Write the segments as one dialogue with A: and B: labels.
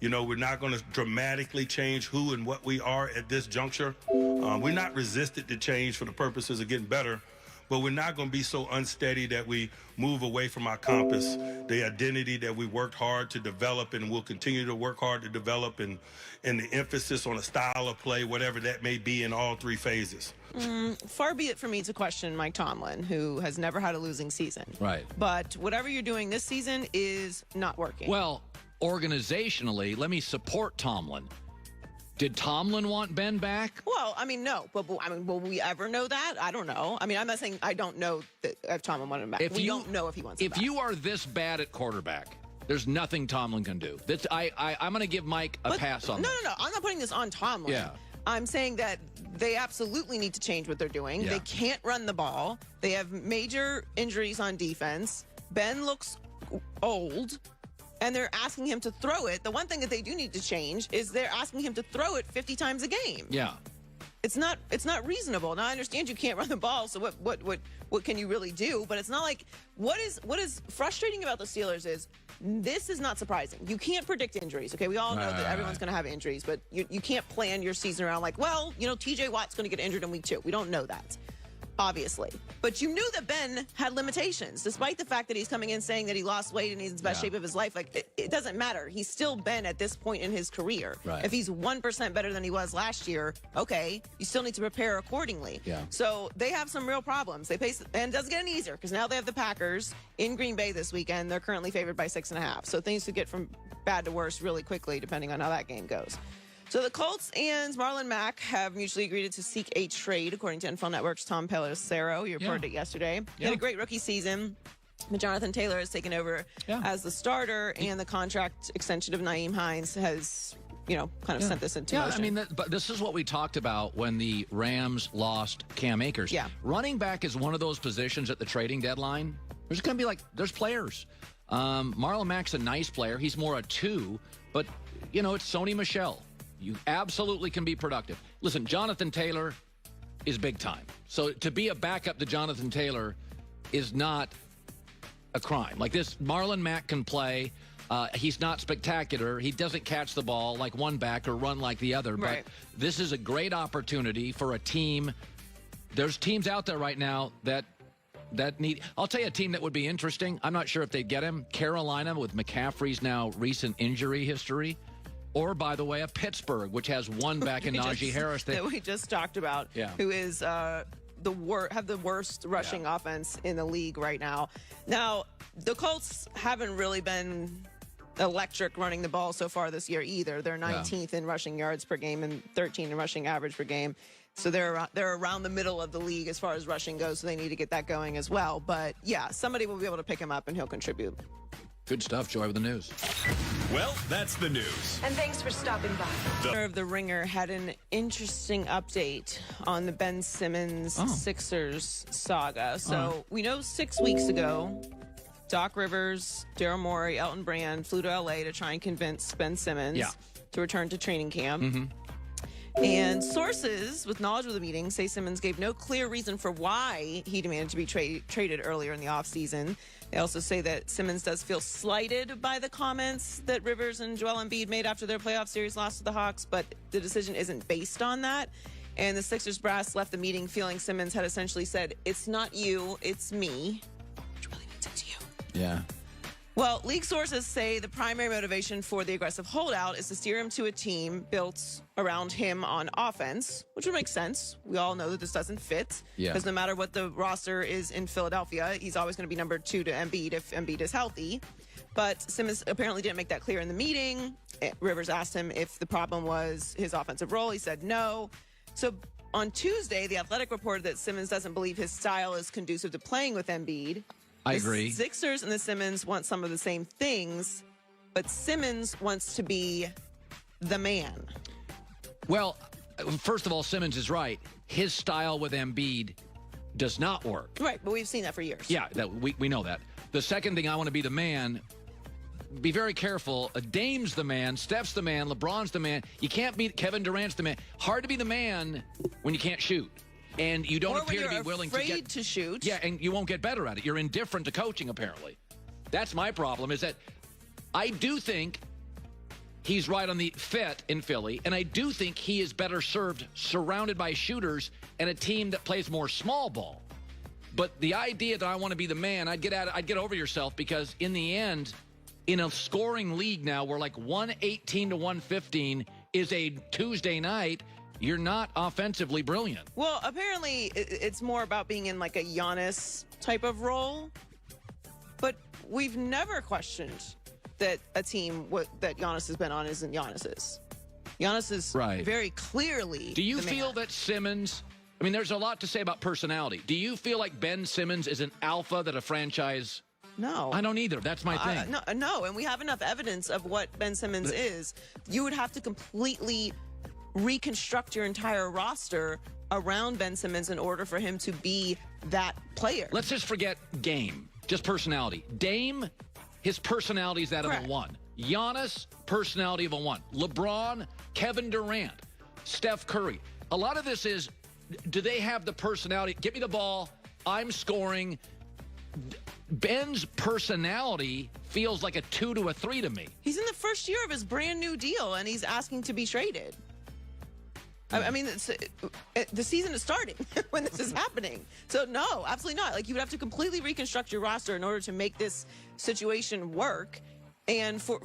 A: You know, we're not going to dramatically change who and what we are at this juncture. We're not resistant to change for the purposes of getting better, but we're not going to be so unsteady that we move away from our compass, the identity that we worked hard to develop and will continue to work hard to develop, and the emphasis on a style of play, whatever that may be in all three phases.
B: Far be it for me to question Mike Tomlin, who has never had a losing season.
C: Right.
B: But whatever you're doing this season is not working.
C: Well, organizationally, let me support Tomlin. Did Tomlin want Ben back?
B: Well, I mean, no. But I mean, will we ever know that? I don't know. I mean, I'm not saying I don't know that if Tomlin wanted him back. We don't know if he wants him back.
C: If you are this bad at quarterback, there's nothing Tomlin can do. I'm going to give Mike a pass on
B: no,
C: this.
B: No. I'm not putting this on Tomlin.
C: Yeah.
B: I'm saying that they absolutely need to change what they're doing.
C: Yeah.
B: They can't run the ball. They have major injuries on defense. Ben looks old. And they're asking him to throw it. The one thing that they do need to change is they're asking him to throw it 50 times a game.
C: Yeah.
B: It's not reasonable. Now I understand you can't run the ball, so what can you really do? But it's not like what is frustrating about the Steelers is this is not surprising. You can't predict injuries. Okay, we all know that everyone's going to have injuries, but you can't plan your season around like, well, you know, TJ Watt's going to get injured in week 2. We don't know that. Obviously. But you knew that Ben had limitations, despite the fact that he's coming in saying that he lost weight and he's in the best shape of his life. Like, it doesn't matter. He's still Ben at this point in his career.
C: Right.
B: If he's 1% better than he was last year, okay, you still need to prepare accordingly.
C: Yeah.
B: So they have some real problems. They face, and it doesn't get any easier because now they have the Packers in Green Bay this weekend. They're currently favored by 6.5. So things could get from bad to worse really quickly, depending on how that game goes. So the Colts and Marlon Mack have mutually agreed to seek a trade, according to NFL Network's Tom Pelissero. He reported it yesterday. He had a great rookie season. But Jonathan Taylor has taken over as the starter, and the contract extension of Nyheim Hines has, kind of sent this into motion.
C: I mean, but this is what we talked about when the Rams lost Cam Akers.
B: Yeah.
C: Running back is one of those positions at the trading deadline. There's going to be there's players. Marlon Mack's a nice player. He's more a 2, but, it's Sony Michel. You absolutely can be productive. Listen, Jonathan Taylor is big time. So to be a backup to Jonathan Taylor is not a crime. Like this, Marlon Mack can play. He's not spectacular. He doesn't catch the ball like one back or run like the other.
B: Right.
C: But this is a great opportunity for a team. There's teams out there right now that need. I'll tell you a team that would be interesting. I'm not sure if they'd get him. Carolina with McCaffrey's now recent injury history. Or, by the way, a Pittsburgh, which has one back in Najee Harris.
B: That we just talked about, who is have the worst rushing offense in the league right now. Now, the Colts haven't really been electric running the ball so far this year either. They're 19th in rushing yards per game and 13th in rushing average per game. So they're around the middle of the league as far as rushing goes, so they need to get that going as well. But, yeah, somebody will be able to pick him up, and he'll contribute.
C: Good stuff, Joy, with the news.
D: Well, that's the news.
E: And thanks for stopping by.
B: The Ringer had an interesting update on the Ben Simmons Sixers saga. So we know 6 weeks ago, Doc Rivers, Daryl Morey, Elton Brand flew to L.A. to try and convince Ben Simmons to return to training camp.
C: Mm-hmm.
B: And sources with knowledge of the meeting say Simmons gave no clear reason for why he demanded to be traded earlier in the offseason. They also say that Simmons does feel slighted by the comments that Rivers and Joel Embiid made after their playoff series loss to the Hawks, but the decision isn't based on that. And the Sixers brass left the meeting feeling Simmons had essentially said, "It's not you, it's me," which really means it's you.
C: Yeah.
B: Well, league sources say the primary motivation for the aggressive holdout is to steer him to a team built around him on offense, which would make sense. We all know that this doesn't fit because no matter what the roster is in Philadelphia, he's always going to be number 2 to Embiid if Embiid is healthy. But Simmons apparently didn't make that clear in the meeting. Rivers asked him if the problem was his offensive role. He said no. So on Tuesday, The Athletic reported that Simmons doesn't believe his style is conducive to playing with Embiid.
C: I agree.
B: The Sixers and the Simmons want some of the same things, but Simmons wants to be the man.
C: Well, first of all, Simmons is right. His style with Embiid does not work.
B: Right, but we've seen that for years.
C: Yeah, we know that. The second thing, I want to be the man. Be very careful. Dame's the man. Steph's the man. LeBron's the man. You can't be Kevin Durant's the man. Hard to be the man when you can't shoot. And you don't appear to be willing
B: to shoot.
C: Yeah, and you won't get better at it. You're indifferent to coaching, apparently. That's my problem, is that I do think he's right on the fit in Philly, and I do think he is better served surrounded by shooters and a team that plays more small ball. But the idea that I want to be the man, I'd get over yourself, because in the end, in a scoring league now where like 118 to 115 is a Tuesday night, you're not offensively brilliant.
B: Well, apparently it's more about being in like a Giannis type of role. But we've never questioned that a team that Giannis has been on isn't Giannis's. Giannis is very clearly
C: Do you feel that Simmons, I mean, there's a lot to say about personality. Do you feel like Ben Simmons is an alpha that a franchise...
B: No.
C: I don't either. That's my thing.
B: No, and we have enough evidence of what Ben Simmons is. You would have to completely reconstruct your entire roster around Ben Simmons in order for him to be that player.
C: Let's just forget game, just personality. Dame, his personality is that of a 1. Giannis, personality of a 1. LeBron, Kevin Durant, Steph Curry. A lot of this is, do they have the personality? Get me the ball. I'm scoring. Ben's personality feels like a 2 to a 3 to me.
B: He's in the first year of his brand new deal, and he's asking to be traded. I mean, the season is starting when this is happening. So, no, absolutely not. Like, you would have to completely reconstruct your roster in order to make this situation work. And for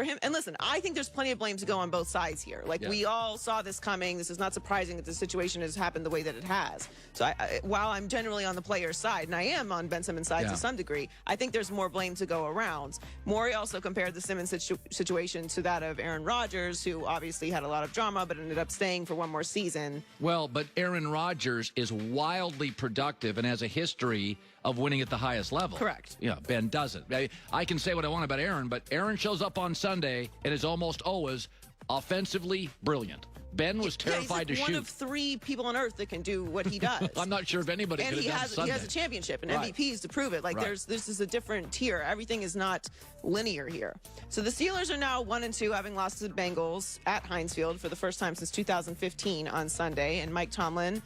B: him, and listen, I think there's plenty of blame to go on both sides here. Like, we all saw this coming. This is not surprising that the situation has happened the way that it has. So while I'm generally on the player's side, and I am on Ben Simmons' side to some degree, I think there's more blame to go around. Morey also compared the Simmons situation to that of Aaron Rodgers, who obviously had a lot of drama but ended up staying for one more season.
C: Well, but Aaron Rodgers is wildly productive and has a history of winning at the highest level.
B: Correct.
C: Yeah, Ben doesn't. I can say what I want about Aaron, but Aaron shows up on Sunday and is almost always offensively brilliant. Ben was terrified to shoot.
B: He's one of 3 people on earth that can do what he does.
C: I'm not sure if anybody could have done Sunday.
B: He has a championship and MVPs to prove it. Like, this is a different tier. Everything is not linear here. So the Steelers are now 1-2, having lost to the Bengals at Heinz Field for the first time since 2015 on Sunday. And Mike Tomlin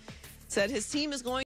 B: said his team is going